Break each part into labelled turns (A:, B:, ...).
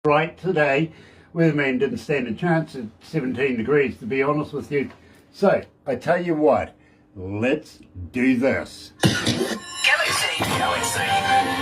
A: Right today, weatherman didn't stand a chance at 17 degrees, to be honest with you. So, I tell you what, let's do this.
B: Galaxy 107fm.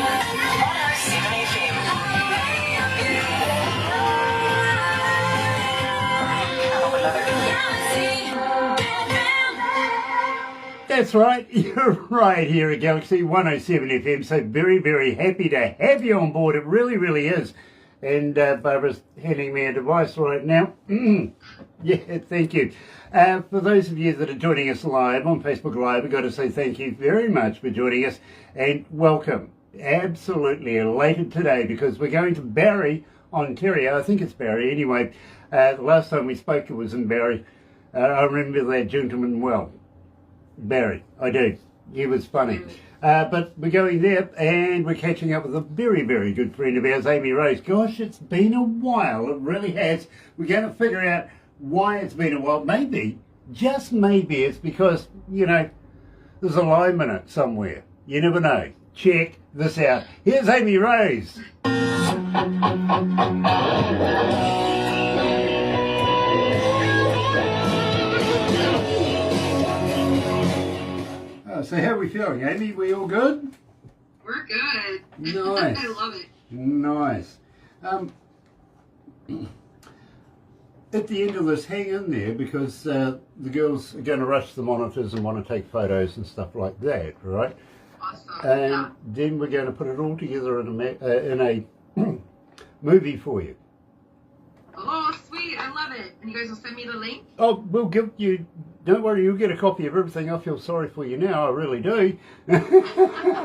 A: That's right, you're right here at Galaxy 107 FM, so very, very happy to have you on board. It really, really is. And Barbara's handing me a device right now. Yeah, thank you. For those of you that are joining us live on Facebook Live, we've got to say thank you very much for joining us and welcome. Absolutely elated today because we're going to Barrie, Ontario. I think it's Barrie anyway. The last time we spoke it was in Barrie. I remember that gentleman well. Barrie, I do. He was funny. But we're going there and we're catching up with a very, very good friend of ours, Amy Rose. Gosh, it's been a while. It really has. We're going to figure out why it's been a while. Maybe, just maybe, it's because, you know, there's a lime in it somewhere. You never know. Check this out. Here's Amy Rose. So how are we feeling, Amy? We all good?
C: We're good.
A: Nice.
C: I love it.
A: Nice. At the end of this, hang in there because the girls are going to rush the monitors and want to take photos and stuff like that, right?
C: Awesome.
A: And
C: Yeah.
A: then we're going to put it all together in a movie for you.
C: Oh, sweet. I love it. And you guys will send me the link?
A: Oh, we'll give you, don't worry, you'll get a copy of everything. I feel sorry for you now, I really do.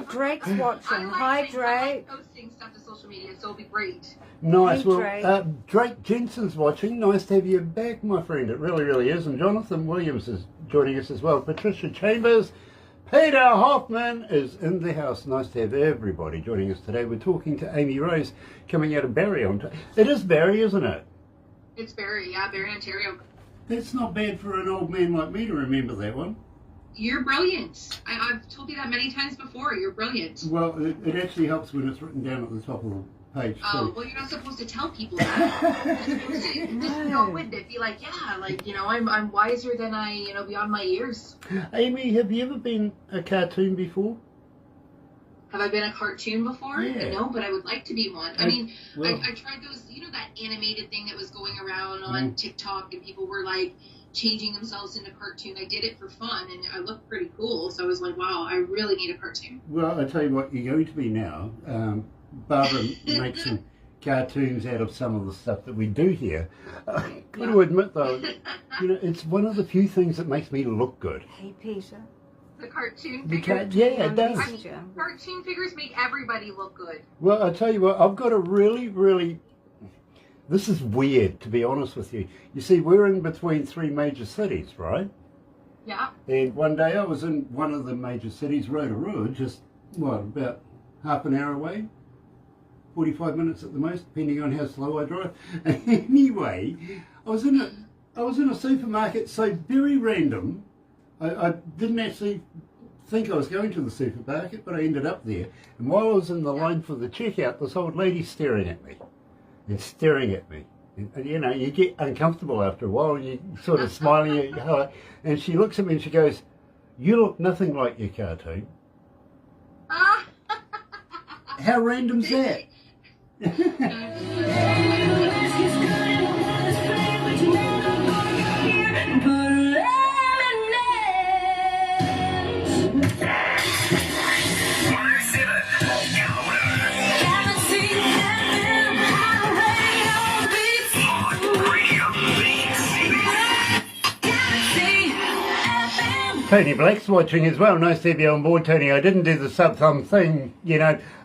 D: Drake's watching. Hi,
C: I
D: Drake.
C: like posting stuff to social media, so it'll be great.
A: Nice.
D: Hey,
A: Well,
D: Drake.
A: Drake Jensen's watching. Nice to have you back, my friend. It really, really is. And Jonathan Williams is joining us as well. Patricia Chambers. Peter Hoffman is in the house. Nice to have everybody joining us today. We're talking to Amy Rose coming out of Barrie. It is Barrie, isn't it?
C: It's Barrie, yeah, Barrie, Ontario.
A: That's not bad for an old man like me to remember that one.
C: You're brilliant. I've told you that many times before. You're brilliant.
A: Well, it actually helps when it's written down at the top of the page.
C: Oh,
A: too.
C: well, you're not supposed to tell people that. You're supposed to just know it. Be like, yeah, like, you know, I'm wiser than beyond my years.
A: Amy, have you ever been a cartoon before?
C: Have I been a cartoon before?
A: Yeah.
C: No, but I would like to be one. I mean,
A: well-
C: I tried those, that animated thing that was going around on TikTok and people were like changing themselves into cartoon. I did it for fun and I looked pretty cool. So I was like, wow, I really need a cartoon.
A: Well, I tell you what, you're going to be now. Barbara makes some cartoons out of some of the stuff that we do here. Got to admit though, it's one of the few things that makes me look good.
D: Hey, Peter.
C: The cartoon
A: You
C: figure.
A: can't, yeah, it does.
D: Messenger.
C: Cartoon figures make everybody look good.
A: Well, I tell you what, I've got a really, really. This is weird, to be honest with you. You see, we're in between three major cities, right?
C: Yeah.
A: And one day I was in one of the major cities, Rotorua, just, about half an hour away? 45 minutes at the most, depending on how slow I drive. Anyway, I was in a supermarket, so very random. I didn't actually think I was going to the supermarket, but I ended up there. And while I was in the line for the checkout, this old lady staring at me. And staring at me. And, you get uncomfortable after a while, and you sort of smiling, and she looks at me and she goes, "You look nothing like your cartoon." How random's that? Tony Black's watching as well. Nice to have you on board, Tony. I didn't do the sub-thumb thing,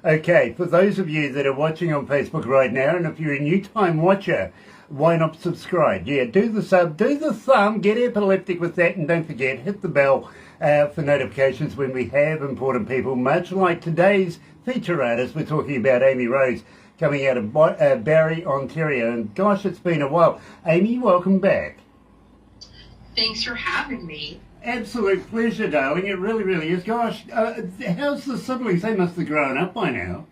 A: Okay, for those of you that are watching on Facebook right now, and if you're a new-time watcher, why not subscribe? Yeah, do the sub, do the thumb, get epileptic with that, and don't forget, hit the bell for notifications when we have important people, much like today's feature artist. We're talking about Amy Rose, coming out of Barrie, Ontario. And gosh, it's been a while. Amy, welcome back.
C: Thanks for having me.
A: Absolute pleasure, darling. It really, really is. Gosh, how's the siblings? They must have grown up by now.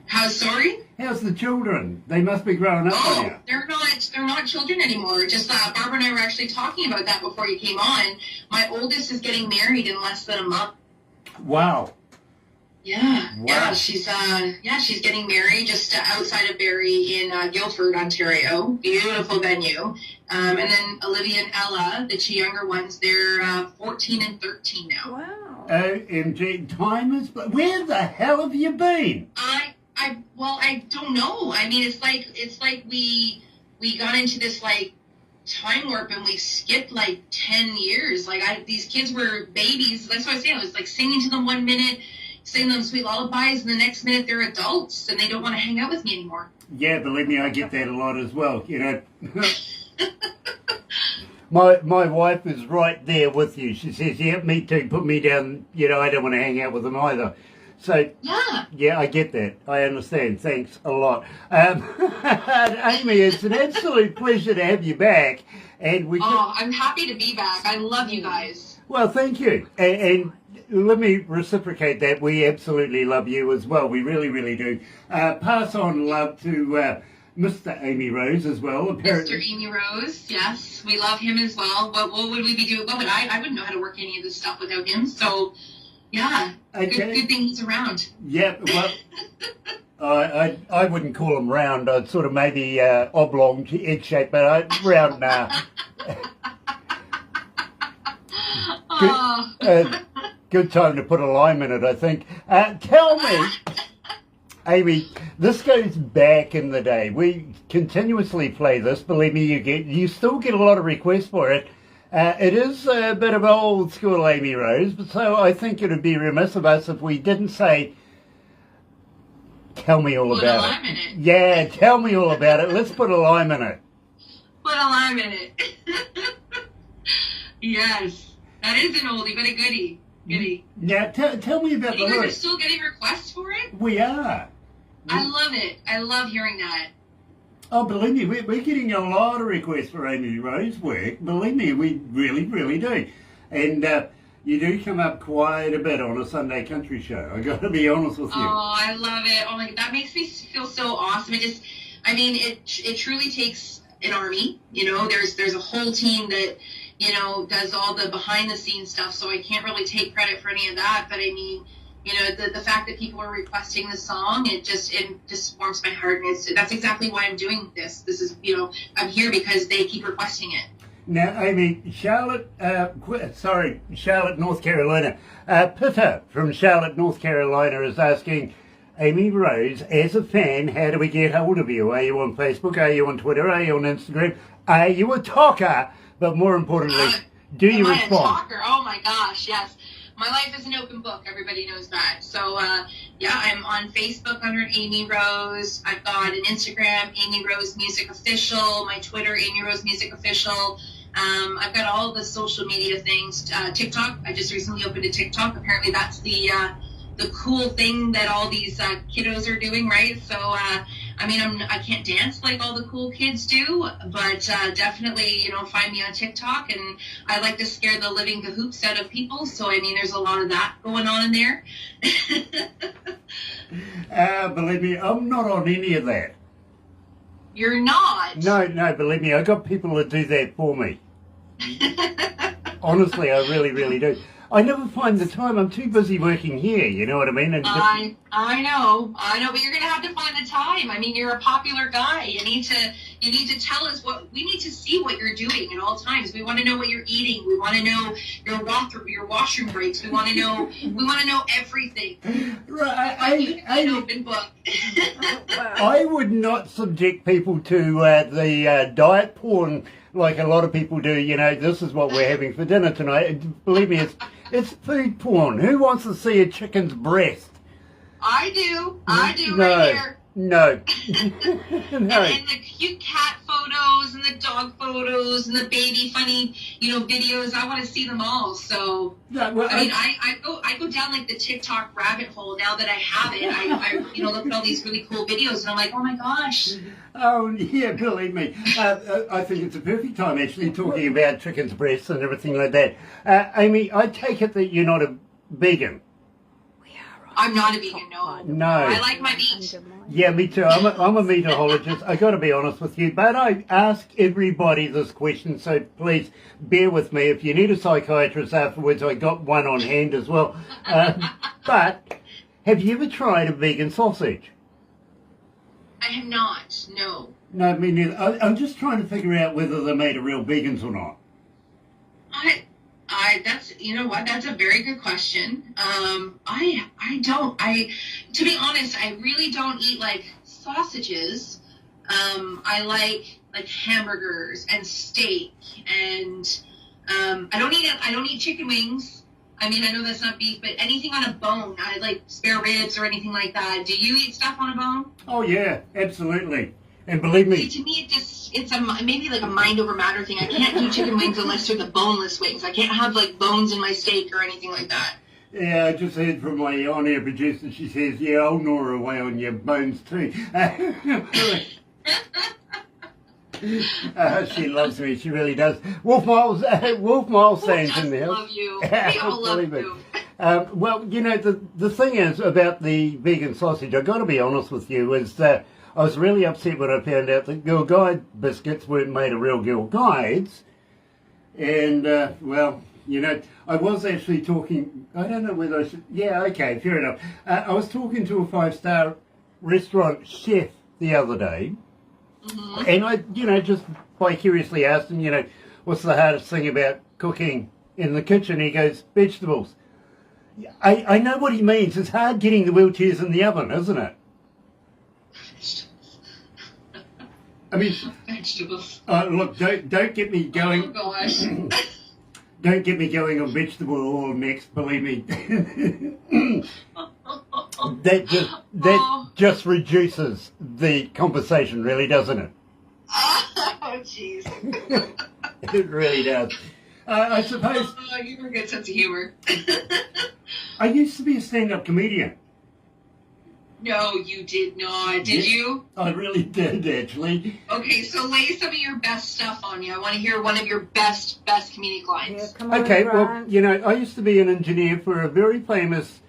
C: How, sorry?
A: How's the children? They must be growing up by now.
C: They're not children anymore. Just Barbara and I were actually talking about that before you came on. My oldest is getting married in less than a month.
A: Wow.
C: Yeah,
A: Wow.
C: yeah, she's getting married just outside of Barrie in Guildford, Ontario. Beautiful venue. And then Olivia and Ella, the two younger ones, they're 14 and 13 now.
D: Wow.
A: OMG, time is... Where the hell have you been?
C: I don't know. I mean, it's like we got into this like time warp and we skipped like 10 years. Like these kids were babies. That's what I was saying. I was like singing to them one minute, singing them sweet lullabies, and the next minute they're adults and they don't want to hang out with me anymore.
A: Yeah, believe me, I get that a lot as well, you know. My wife is right there with you. She says, yeah, me too, put me down, you know, I don't want to hang out with them either. So, yeah, I get that. I understand. Thanks a lot. Amy, it's an absolute pleasure to have you back. And
C: I'm happy to be back. I love you guys.
A: Well, thank you. And let me reciprocate that. We absolutely love you as well. We really, really do. Pass on love to Mr. Amy Rose as well.
C: Mr. Amy Rose, yes. We love him as well. What would we be doing? What would I wouldn't know how to work any of this stuff without him. So, yeah,
A: okay.
C: Good thing he's around.
A: Yeah, well, I wouldn't call him round. I'd sort of maybe oblong, egg shape, but round now. Good time to put a lime in it, I think. Tell me, Amy, this goes back in the day. We continuously play this. Believe me, you still get a lot of requests for it. It is a bit of old school Amy Rose, but so I think it would be remiss of us if we didn't say, tell me all about it.
C: Put a lime in it.
A: Yeah, tell me all about it. Let's put a lime in it.
C: Put a lime in it. Yes. That is an oldie, but a goodie.
A: Now, tell me about the
C: You guys are
A: lyrics.
C: still getting requests for it?
A: We are.
C: I love it. I love hearing that.
A: Oh, believe me, we're getting a lot of requests for Amy Rose work. Believe me, we really, really do. And you do come up quite a bit on a Sunday country show. I got to be honest with you.
C: Oh, I love it. Oh my God, that makes me feel so awesome. It truly takes an army. You know, there's a whole team that, you know, does all the behind the scenes stuff. So I can't really take credit for any of that. But I mean, you know, the fact that people are requesting the song, it just warms my heart. And that's exactly why I'm doing this. This is, you know, I'm here because they keep requesting it.
A: Now, Amy, Charlotte, North Carolina. Pitta from Charlotte, North Carolina is asking, Amy Rose, as a fan, how do we get hold of you? Are you on Facebook? Are you on Twitter? Are you on Instagram? Are you a talker? But more importantly, do you respond?
C: Am I a talker? Oh my gosh, yes. My life is an open book. Everybody knows that. So, yeah, I'm on Facebook under Amy Rose. I've got an Instagram, Amy Rose Music Official. My Twitter, Amy Rose Music Official. I've got all the social media things. TikTok. I just recently opened a TikTok. Apparently, that's the cool thing that all these kiddos are doing, right? So, I mean, I can't dance like all the cool kids do, but definitely, you know, find me on TikTok, and I like to scare the living cahoots out of people, so, I mean, there's a lot of that going on in there.
A: Believe me, I'm not on any of that.
C: You're not?
A: No, believe me, I got people that do that for me. Honestly, I really, really do. I never find the time. I'm too busy working here, you know what I mean? And
C: I know, but you're going to have to find the time. I mean, you're a popular guy. You need to tell us we need to see what you're doing at all times. We want to know what you're eating. We want to know your washroom breaks. We want to know everything.
A: Right,
C: an open book.
A: I would not subject people to the diet porn like a lot of people do. You know, this is what we're having for dinner tonight. Believe me, it's food porn. Who wants to see a chicken's breast?
C: I do right here.
A: No.
C: And the cute cat photos and the dog photos and the baby funny, you know, videos. I want to see them all. So,
A: No, well,
C: I go down like the TikTok rabbit hole now that I have it. I you know, look at all these really cool videos and I'm like, oh my gosh.
A: Oh, yeah, believe me. I think it's a perfect time actually talking about chicken's breasts and everything like that. Amy, I take it that you're not a vegan.
D: We are on
C: I'm not a vegan, no.
A: No.
C: I like my meat.
A: Yeah, me too. I'm a meatologist. I got to be honest with you, but I ask everybody this question, so please bear with me. If you need a psychiatrist afterwards, I got one on hand as well. But have you ever tried a vegan sausage?
C: I have not, no.
A: No, me neither. I'm just trying to figure out whether they're made of real vegans or not.
C: That's, you know what, that's a very good question. To be honest, I really don't eat like sausages. I like hamburgers and steak, and I don't eat chicken wings. I mean, I know that's not beef, but anything on a bone. I like spare ribs or anything like that. Do you eat stuff on a bone?
A: Oh yeah, absolutely. And believe me,
C: See, to me, it's maybe like a mind over matter thing. I can't do chicken wings unless they're the boneless wings. I can't have like bones in my steak or anything like that.
A: yeah, I just heard from my on-air producer. She says, "Yeah, I'll gnaw away on your bones too." She loves me. She really does. Wolf Miles stands in there.
C: Love you. We all love you.
A: Well, you know, the thing is about the vegan sausage, I've got to be honest with you, is that I was really upset when I found out that Girl Guide biscuits weren't made of real Girl Guides. And, well, you know, I was actually talking, I don't know whether I should, yeah, okay, fair enough. I was talking to a 5-star restaurant chef the other day, and I, you know, just vicariously asked him, you know, what's the hardest thing about cooking in the kitchen? He goes, vegetables. I know what he means. It's hard getting the wheelchairs in the oven, isn't it? I mean,
C: Vegetables.
A: look, don't get me going.
C: Oh gosh.
A: Don't get me going on vegetable oil next. Believe me, that just reduces the conversation, really, doesn't it?
C: Oh jeez.
A: It really does. I suppose.
C: Oh, you have a good sense of humor.
A: I used to be a stand-up comedian.
C: No, you did not. Did you?
A: I really did, actually.
C: Okay, so lay some of your best stuff on me. I want to hear one of your best comedic lines.
D: Yeah, come on,
A: Okay, well,
D: Brian.
A: you know, I used to be an engineer for a very famous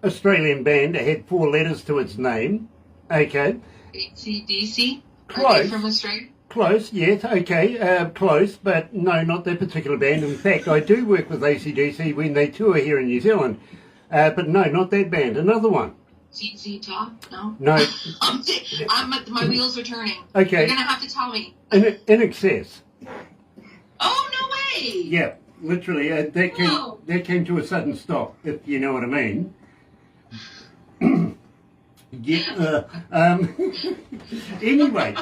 A: Australian band. It had 4 letters to its name. Okay.
C: AC/DC? Are
A: Close.
C: they from Australia?
A: Close, yes, okay, close, but no, not that particular band. In fact, I do work with AC/DC when they tour here in New Zealand, but no, not that band. Another one.
C: ZZ Top? No?
A: No.
C: My wheels are turning.
A: Okay.
C: You're going to have to tell me.
A: In excess.
C: Oh, no way!
A: Yeah, literally, that came to a sudden stop, if you know what I mean. Yeah, anyway.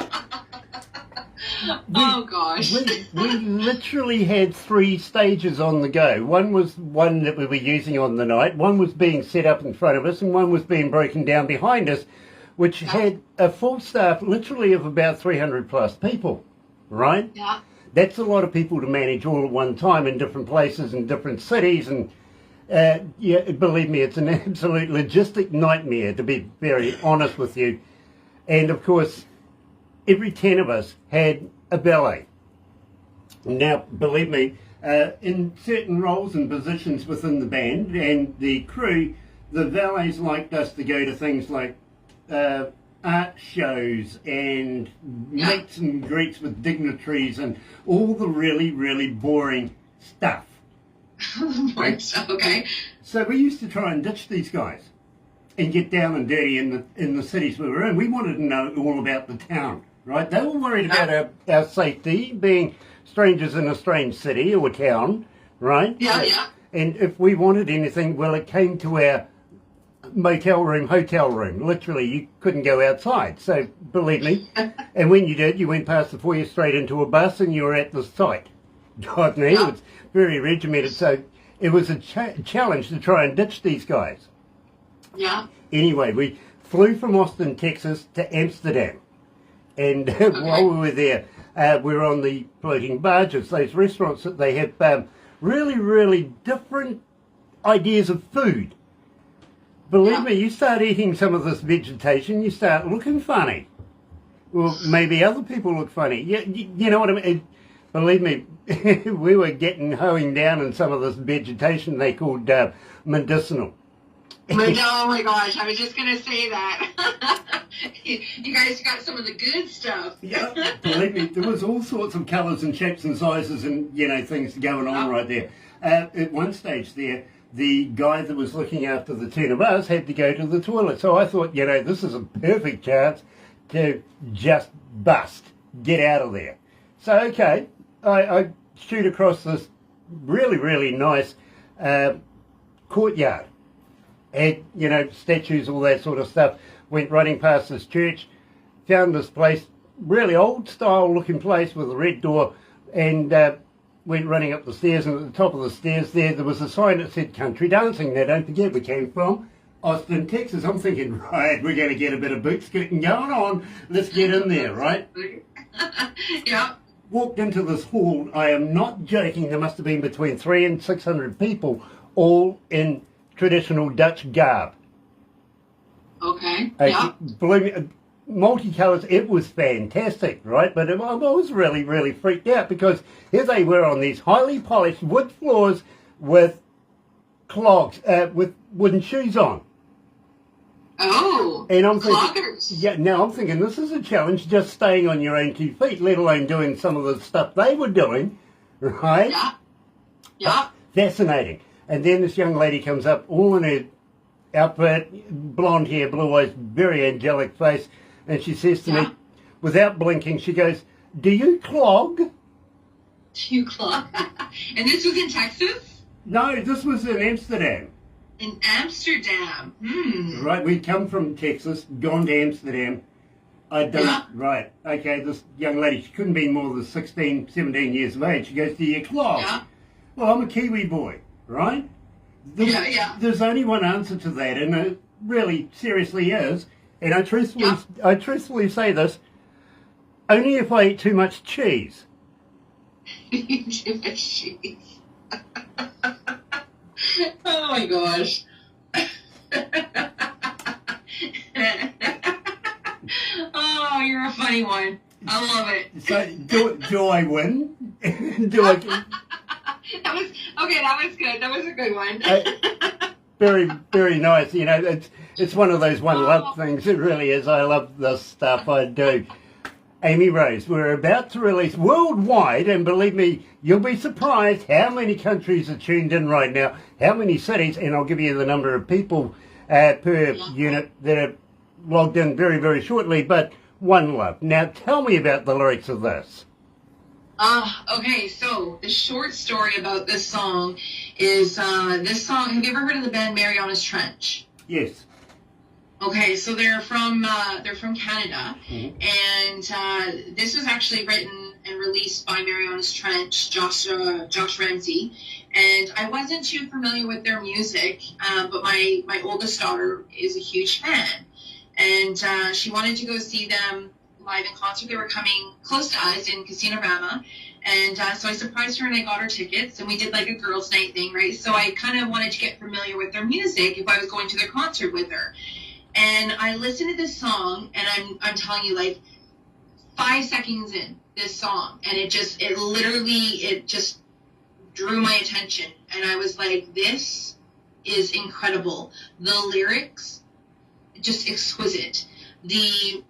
C: Oh gosh.
A: We literally had 3 stages on the go. One was one that we were using on the night, one was being set up in front of us, and one was being broken down behind us, which had a full staff literally of about 300 plus people, right?
C: Yeah.
A: That's a lot of people to manage all at one time in different places and different cities, and yeah, believe me, it's an absolute logistic nightmare, to be very honest with you. And of course, every 10 of us had a valet. Now, believe me, in certain roles and positions within the band and the crew, the valets liked us to go to things like art shows and meets and greets with dignitaries and all the really, really boring stuff.
C: Okay.
A: So we used to try and ditch these guys and get down and dirty in the cities we were in. We wanted to know all about the town, right? They were worried about our safety, being strangers in a strange city or town, right?
C: Yeah, yeah.
A: And if we wanted anything, well, it came to our motel room, hotel room. Literally, you couldn't go outside. So, believe me. And when you did, you went past the foyer straight into a bus and you were at the site. God, me, it was very regimented. So it was a challenge to try and ditch these guys.
C: Yeah.
A: Anyway, we flew from Austin, Texas to Amsterdam. And while we were there, we were on the floating barges, those restaurants that they have really, really different ideas of food. Believe me, you start eating some of this vegetation, you start looking funny. Well, maybe other people look funny. You know what I mean? Believe me, we were hoeing down in some of this vegetation they called medicinal.
C: Oh my gosh, I was just going to say that. You guys got some of the good stuff.
A: Yeah, believe me, there was all sorts of colours and shapes and sizes and, things going on right there. At one stage there, the guy that was looking after the 10 of us had to go to the toilet. So I thought, this is a perfect chance to just bust, get out of there. So, okay, I shoot across this really, really nice courtyard. Had, statues, all that sort of stuff. Went running past this church, found this place, really old style looking place with a red door, and went running up the stairs, and at the top of the stairs there was a sign that said country dancing. Now don't forget, we came from Austin, Texas. I'm thinking, right, we're going to get a bit of boot scooting going on. Let's get in there, right?
C: Yeah.
A: Walked into this hall. I am not joking. There must have been between 300 and 600 people, all in traditional Dutch garb.
C: Okay. Yeah.
A: Believe me, multicolours, it was fantastic, right? But I was really, really freaked out because here they were on these highly polished wood floors with clogs, with wooden shoes on.
C: Oh,
A: and I'm thinking,
C: cloggers.
A: Yeah, now I'm thinking this is a challenge, just staying on your own 2 feet, let alone doing some of the stuff they were doing, right?
C: Yeah. Yeah.
A: Fascinating. And then this young lady comes up, all in her outfit, blonde hair, blue eyes, very angelic face, and she says to me, without blinking, she goes, "Do you clog?"
C: Do you clog? And this was in Texas?
A: No, this was in Amsterdam.
C: In Amsterdam.
A: Right, we'd come from Texas, gone to Amsterdam. I'd done right. Okay, this young lady, she couldn't be more than 16, 17 years of age. She goes, "Do you clog?"
C: Yeah.
A: Well, I'm a Kiwi boy, right? There's only one answer to that, and it really seriously is. And I truthfully say this: only if I eat too much cheese.
C: Too much cheese. Oh my gosh. Oh, you're a funny one. I love it.
A: So, do I win? Do I?
C: That was good. That was a good one.
A: Very, very nice. It's one of those one love things. It really is. I love this stuff. I do. Amy Rose, we're about to release worldwide, and believe me, you'll be surprised how many countries are tuned in right now, how many cities, and I'll give you the number of people per unit that are logged in very, very shortly, but one love. Now, tell me about the lyrics of this.
C: Okay, so the short story about this song is, this song, have you ever heard of the band Mariana's Trench?
A: Yes.
C: Okay, so they're from Canada, and this was actually written and released by Mariana's Trench, Josh Ramsey, and I wasn't too familiar with their music, but my oldest daughter is a huge fan, and she wanted to go see them live in concert. They were coming close to us in Casino-Rama, and so I surprised her and I got her tickets, and we did like a girls' night thing, right? So I kind of wanted to get familiar with their music if I was going to their concert with her. And I listened to this song, and I'm telling you, like 5 seconds in this song, and it just drew my attention, and I was like, this is incredible. The lyrics, just exquisite. The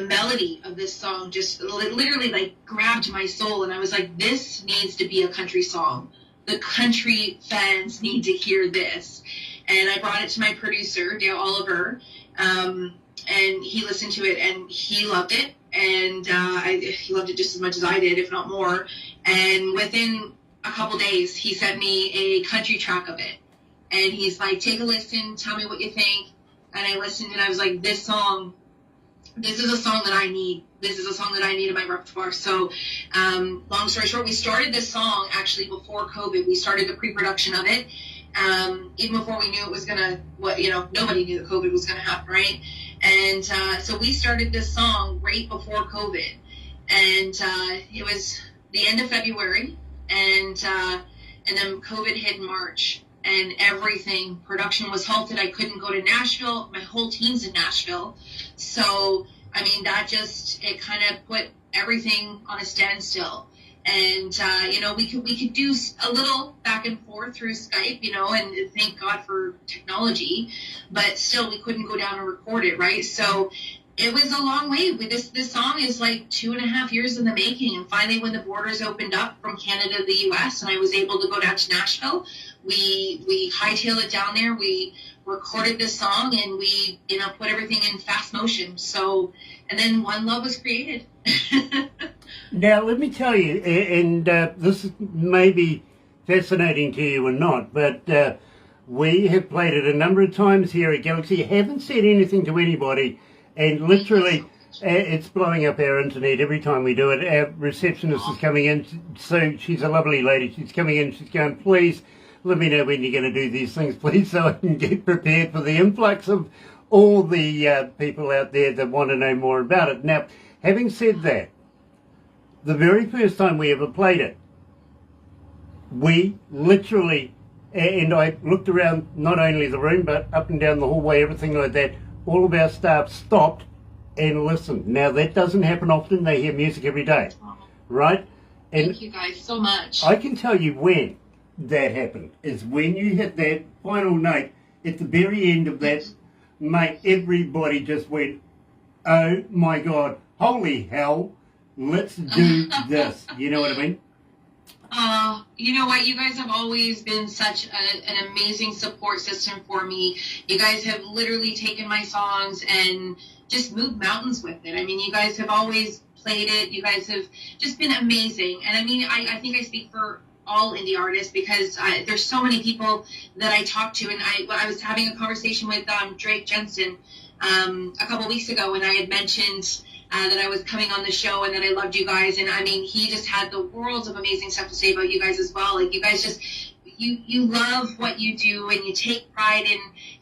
C: melody of this song just literally like grabbed my soul, and I was like, this needs to be a country song. The country fans need to hear this. And I brought it to my producer, Dale Oliver, and he listened to it, and he loved it, and he loved it just as much as I did, if not more. And within a couple days, he sent me a country track of it, and he's like, take a listen, tell me what you think. And I listened, and I was like, this is a song that I need. This is a song that I need in my repertoire. So, long story short, we started this song actually before COVID. We started the pre-production of it. Even before we knew it was nobody knew that COVID was gonna happen, right? And so we started this song right before COVID, and it was the end of February, and then COVID hit in March, and production was halted. I couldn't go to Nashville. My whole team's in Nashville, so I mean it kind of put everything on a standstill. And we could do a little back and forth through Skype, and thank God for technology, but still we couldn't go down and record it, right? So it was a long way. This song is like 2.5 years in the making, and finally when the borders opened up from Canada to the U.S. and I was able to go down to Nashville, we hightailed it down there. We recorded this song and we put everything in fast motion. So, and then One Love was created.
A: Now, let me tell you, and this may be fascinating to you or not, but we have played it a number of times here at Galaxy. Haven't said anything to anybody, and literally it's blowing up our internet every time we do it. Our receptionist is coming in, so she's a lovely lady. She's coming in, she's going, please let me know when you're going to do these things, please, so I can get prepared for the influx of all the people out there that want to know more about it. Now, having said that, the very first time we ever played it, we literally, and I looked around not only the room, but up and down the hallway, everything like that, all of our staff stopped and listened. Now, that doesn't happen often. They hear music every day, right? And
C: thank you guys so much.
A: I can tell you when that happened, is when you hit that final note at the very end of that, mate, everybody just went, oh my God, holy hell, let's do this. You know what I mean?
C: You know what? You guys have always been such an amazing support system for me. You guys have literally taken my songs and just moved mountains with it. I mean, you guys have always played it. You guys have just been amazing. And I mean, I think I speak for all indie artists because there's so many people that I talk to. And I was having a conversation with Drake Jensen a couple weeks ago, and I had mentioned that I was coming on the show and that I loved you guys. And I mean, he just had the worlds of amazing stuff to say about you guys as well. Like, you guys just, you love what you do, and you take pride in,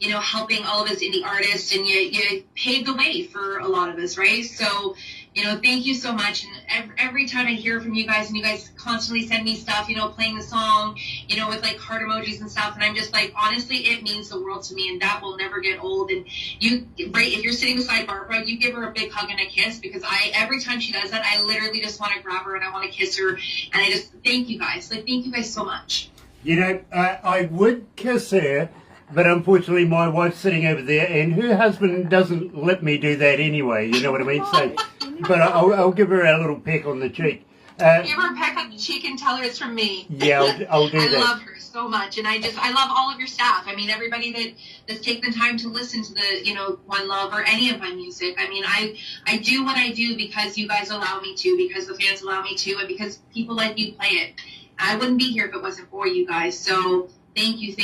C: helping all of us indie artists, and you paved the way for a lot of us, right? So, thank you so much. And every time I hear from you guys, and you guys constantly send me stuff, playing the song, with like heart emojis and stuff. And I'm just like, honestly, it means the world to me, and that will never get old. And if you're sitting beside Barbara, you give her a big hug and a kiss, because every time she does that, I literally just want to grab her and I want to kiss her. And I just thank you guys. Like, thank you guys so much.
A: I would kiss her, but unfortunately my wife's sitting over there, and her husband doesn't let me do that anyway, you know what I mean? So, but I'll give her a little peck on the cheek.
C: Give her a peck on the cheek and tell her it's from me.
A: Yeah, I'll do that.
C: I love her so much, and I love all of your staff. I mean, everybody that's taken the time to listen to the, One Love or any of my music. I mean, I do what I do because you guys allow me to, because the fans allow me to, and because people like you play it. I wouldn't be here if it wasn't for you guys. So thank you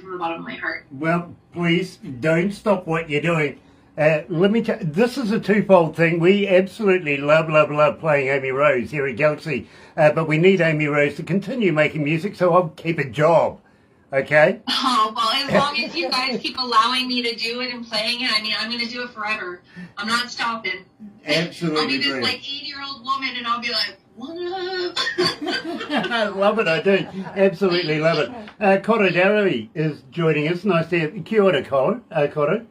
C: from the bottom of my heart.
A: Well, please don't stop what you're doing. Let me tell you, this is a twofold thing. We absolutely love playing Amy Rose here at Galaxy, but we need Amy Rose to continue making music, so I'll keep a job. Okay?
C: Oh, well, as long as you guys keep allowing me to do it and playing it, I mean, I'm going to do it forever. I'm not stopping.
A: Absolutely.
C: I'll be this like 80-year-old woman, and I'll be like, what up?
A: I love it, I do. Absolutely love it. Cotto Darrowy is joining us. Nice to have you. Kia ora, Cotto.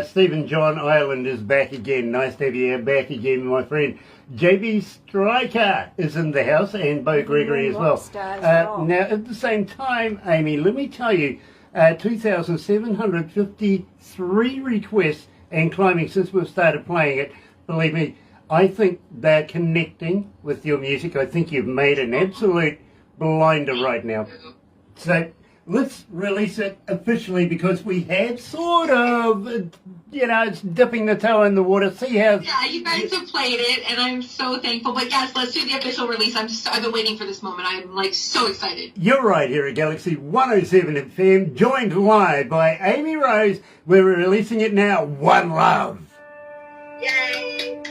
A: Stephen John Ireland is back again. Nice to have you back again, my friend. JB Striker is in the house, and Bo Gregory as well. Now, at the same time, Amy, let me tell you, 2,753 requests and climbing since we've started playing it. Believe me, I think they're connecting with your music. I think you've made an absolute blinder right now. So let's release it officially, because we have sort of, it's dipping the toe in the water. See how...
C: Yeah, you guys have played it, and I'm so thankful. But yes, let's do the official release. I've been waiting for this moment. I'm like so excited.
A: You're right here at Galaxy 107 FM, joined live by Amy Rose. We're releasing it now. One Love.
C: Yay!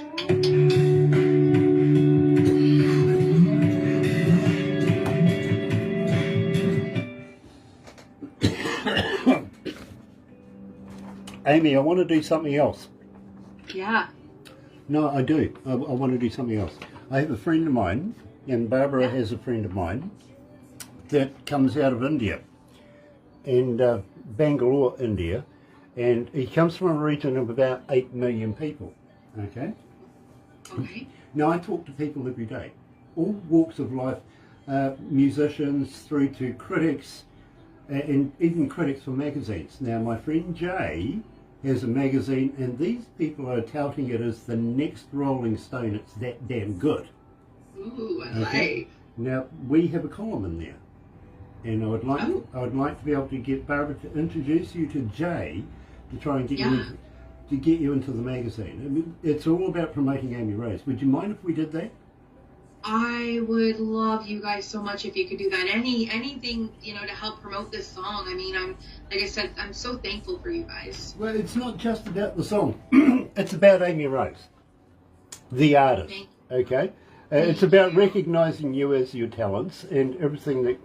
A: Amy, I want to do something else.
C: Yeah.
A: No, I do. I want to do something else. I have a friend of mine, and Barbara has a friend of mine, that comes out of India, and Bangalore, India, and he comes from a region of about 8 million people, okay?
C: Okay.
A: Now, I talk to people every day, all walks of life, musicians through to critics, and even critics for magazines. Now, my friend Jay has a magazine, and these people are touting it as the next Rolling Stone. It's that damn good.
C: Ooh, I like.
A: Now, we have a column in there, and I would like to be able to get Barbara to introduce you to Jay to try and get you into the magazine. I mean, it's all about promoting Amy Rose. Would you mind if we did that?
C: I would love you guys so much if you could do that. Anything, to help promote this song. I mean, like I said, I'm so thankful for you guys.
A: Well, it's not just about the song. It's about Amy Rose, the artist. Okay? It's about recognising you as your talents and everything that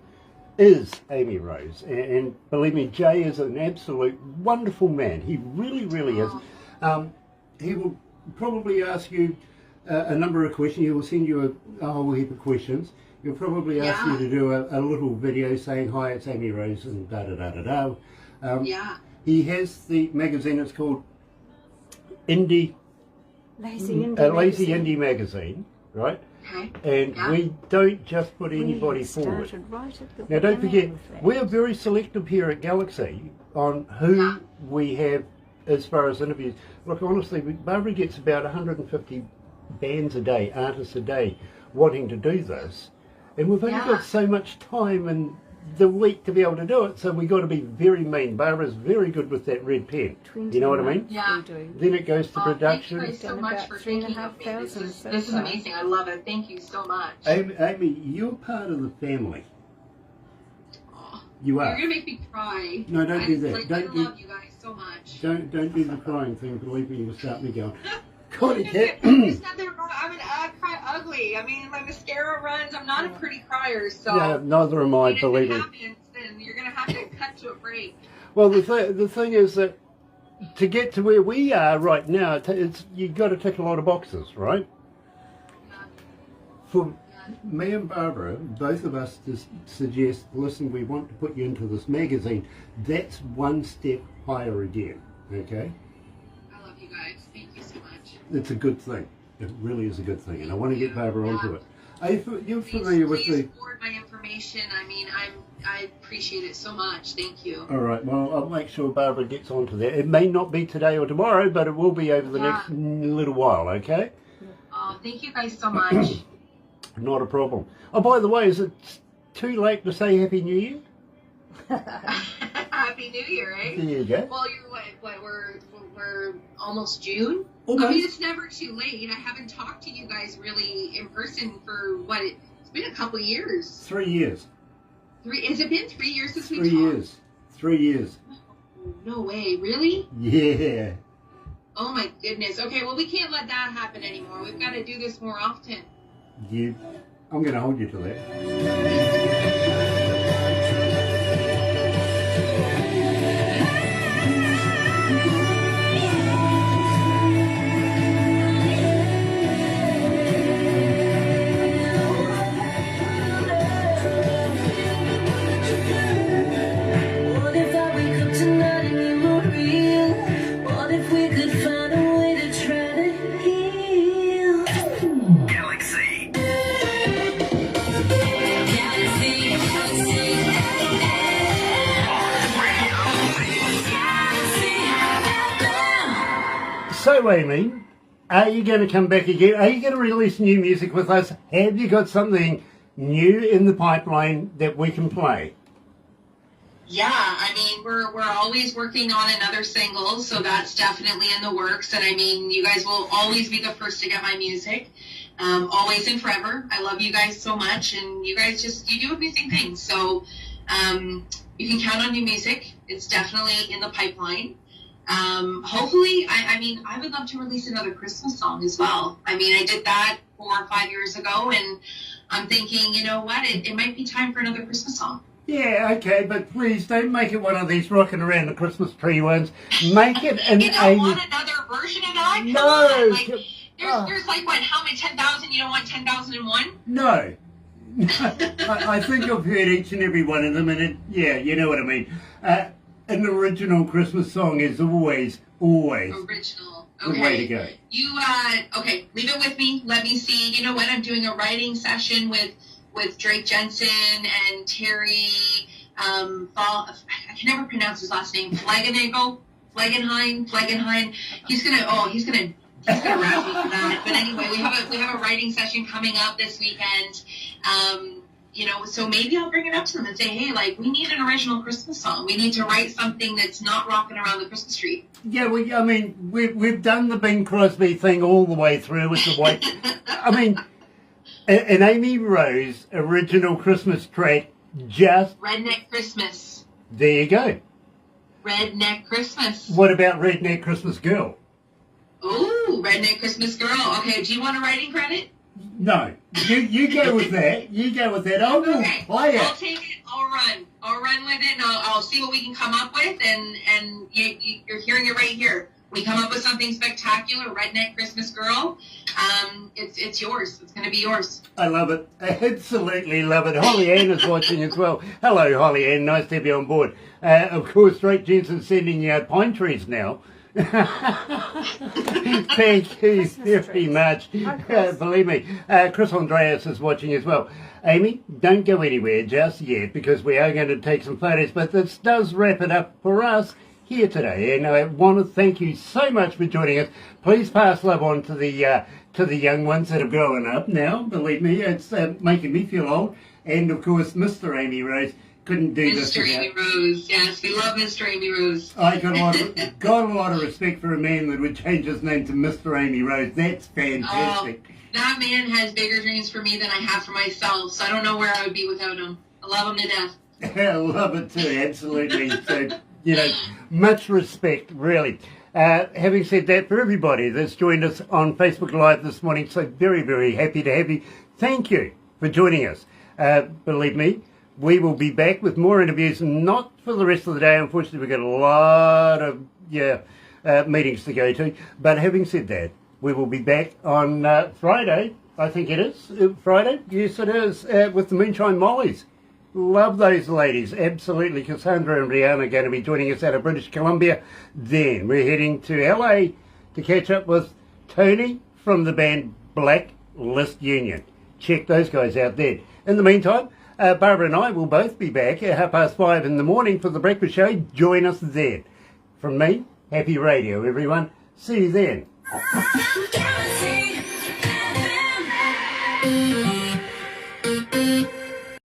A: is Amy Rose. And believe me, Jay is an absolute wonderful man. He really, really is. He will probably ask you a number of questions. He will send you a whole heap of questions. He'll probably ask you to do a little video saying, "Hi, it's Amy Rose," and da-da-da-da-da. He has the magazine. It's called
D: Lazy
A: Indie Magazine, right?
C: Okay.
A: And we don't just put anybody forward. Now, don't forget, we're very selective here at Galaxy on who we have as far as interviews. Look, honestly, Barbara gets about 150 bands a day, artists a day, wanting to do this. And we've only got so much time in the week to be able to do it, so we've got to be very mean. Barbara's very good with that red pen. You know what I mean?
C: Yeah.
A: Then it goes to production.
C: Thank you guys so much for thinking of me. This is amazing. I love it. Thank you so much.
A: Amy, you're part of the family. You are.
C: You're gonna make me cry.
A: No, don't do that.
C: I love you guys so much.
A: Don't do the crying thing. Believe me, you'll start me going. Cordy cat.
C: There's nothing wrong. I cry ugly. I mean, my mascara runs. I'm not a pretty crier, so.
A: Yeah, neither am I. Believe me.
C: If it happens, then you're gonna have to cut to a break.
A: Well, the thing is that to get to where we are right now, you've got to tick a lot of boxes, right? For me and Barbara, both of us to suggest, listen, we want to put you into this magazine. That's one step higher again. Okay.
C: I love you guys. Thank you so much.
A: It's a good thing. It really is a good thing, and I want to get Barbara onto it. You're familiar with the...
C: Please forward my information. I mean, I appreciate it so much. Thank you.
A: All right. Well, I'll make sure Barbara gets onto that. It may not be today or tomorrow, but it will be over the next little while. Okay.
C: Oh, thank you guys so much.
A: Not a problem. Oh, by the way, is it too late to say Happy New Year?
C: Happy New Year, eh?
A: There you go.
C: Well, you're we're almost June.
A: Almost.
C: I mean, it's never too late. I haven't talked to you guys really in person for it's been a couple years.
A: 3 years.
C: Has it been 3 years since we
A: 3
C: talked?
A: years. 3 years.
C: No way, really?
A: Yeah.
C: Oh my goodness. Okay, well we can't let that happen anymore. We've got to do this more often.
A: I'm going to hold you to that. So, Amy, are you going to come back again? Are you going to release new music with us? Have you got something new in the pipeline that we can play?
C: Yeah, I mean, we're always working on another single, so that's definitely in the works. And I mean, you guys will always be the first to get my music, always and forever. I love you guys so much, and you guys you do amazing things. So you can count on new music. It's definitely in the pipeline. Hopefully, I mean, I would love to release another Christmas song as well. I mean, I did that 4 or 5 years ago, and I'm thinking, you know what, it might be time for another Christmas song.
A: Yeah, okay, but please don't make it one of these rocking around the Christmas tree ones. Make it an
C: You don't want another version of that? Come
A: No.
C: on. Like, there's like, what, how many, 10,000? You don't want 10,001?
A: No. I think I've heard each and every one of them, and you know what I mean. An original Christmas song is always
C: Original.
A: Good way to go.
C: You, okay, leave it with me. Let me see. You know what? I'm doing a writing session with Drake Jensen and Terry, I can never pronounce his last name. Flegenheim. He's gonna wrap me for that. But anyway, we have a writing session coming up this weekend. You know, so maybe I'll bring it up to them and say, hey, like, we need an original Christmas song. We need to write something that's not rocking around the Christmas tree.
A: Yeah, we've done the Bing Crosby thing all the way through with the white. I mean, an Amy Rose original Christmas track, just
C: Redneck Christmas.
A: there you go.
C: Redneck Christmas.
A: What about Redneck Christmas Girl?
C: Ooh, Redneck Christmas Girl. Okay, do you want a writing credit?
A: No, you go with that. You go with that. I will
C: Okay,
A: play
C: I'll
A: it.
C: take it. I'll run with it, and I'll see what we can come up with. And you're hearing it right here. We come up with something spectacular. Redneck Christmas Girl. It's yours. It's going to be yours.
A: I love it. I absolutely love it. Holly Ann is watching as well. Hello, Holly Ann. Nice to have you on board. Of course, Drake Jensen sending you pine trees now. Thank you very much. Believe me. Chris Andreas is watching as well. Amy, don't go anywhere just yet because we are going to take some photos, but this does wrap it up for us here today. And I want to thank you so much for joining us. Please pass love on to the young ones that are growing up now. Believe me, it's making me feel old. And of course, Mr. Amy Rose. Couldn't do this
C: Mr.
A: without.
C: Amy Rose, yes, we love Mr. Amy Rose.
A: I got a lot of respect for a man that would change his name to Mr. Amy Rose. That's fantastic.
C: That man has bigger dreams for me than I have for myself, so I don't know where I would be without him. I love him to death.
A: I love it too, absolutely. So, you know, much respect, really. Having said that, for everybody that's joined us on Facebook Live this morning, so very, very happy to have you. Thank you for joining us. Believe me, we will be back with more interviews, not for the rest of the day. Unfortunately, we've got a lot of meetings to go to. But having said that, we will be back on Friday. I think it is. Friday? Yes, it is. With the Moonshine Mollies. Love those ladies. Absolutely. Cassandra and Brianna are going to be joining us out of British Columbia. Then we're heading to LA to catch up with Tony from the band Black List Union. Check those guys out there. In the meantime, Barbara and I will both be back at 5:30 in the morning for the breakfast show. Join us then. From me, happy radio, everyone. See you then.
B: Galaxy FM.